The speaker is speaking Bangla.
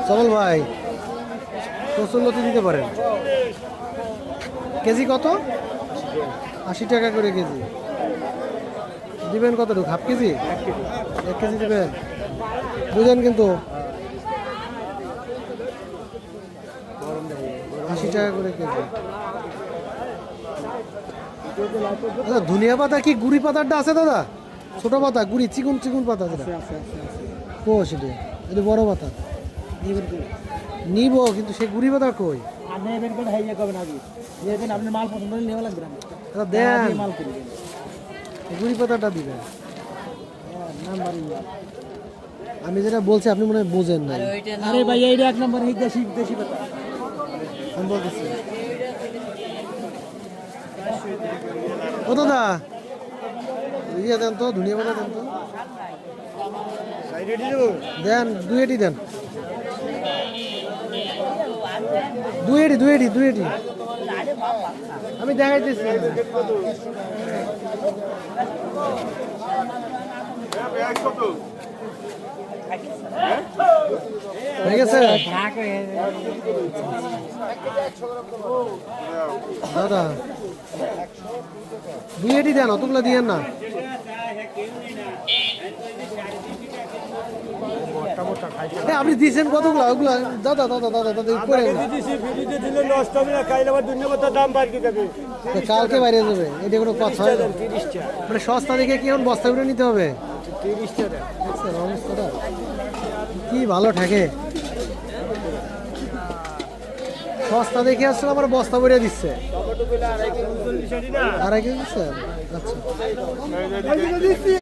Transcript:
চল ভাই কচুরলতি দিতে পারেন। কেজি কত? 80 টাকা করে কেজি। দিবেন কতটুকু? Half KG? 1 কেজি দিবেন? বুঝেন কিন্তু 80 টাকা করে কেজি। দাদা ধনিয়া পাতা কি গুড়ি পাতাটা আছে দাদা? ছোট পাতা গুড়ি চিকুন চিকুন পাতা যেটা কো সেটা এটা বড় পাতা নিব কিন্তু সে গুড়ি পাতা কই দেন গুড়ি পাতাটা দিবেন। আমি যেটা বলছি আপনি মনে হয় বোঝেন না। আরে ভাই এইটা এক নম্বর দেশি দেশি পাতা আমি বলতেছি ও দাদা ইয়ে দেন তো ধনিয়া পাতা দেন তো দেন 2 এটি দেন 2 এটি আমি দেখাইতেছি হয়ে গেছে দাদা 2 এটি দেন অতগুলো দিয়েন না। আপনি দিয়েছেন কতগুলো ওগুলো দাদা দাদা দাদা দাদা করে কালকে বাইরে যাবে এটা কোনো কথা মানে সস্তা দেখে কি এখন বস্তা করে নিতে হবে? অবস্থাটা কি ভালো ঠেকে সস্তা দেখে আসলে আমার বস্তা ভরে দিচ্ছে 2.5 কেজি দিচ্ছে। আচ্ছা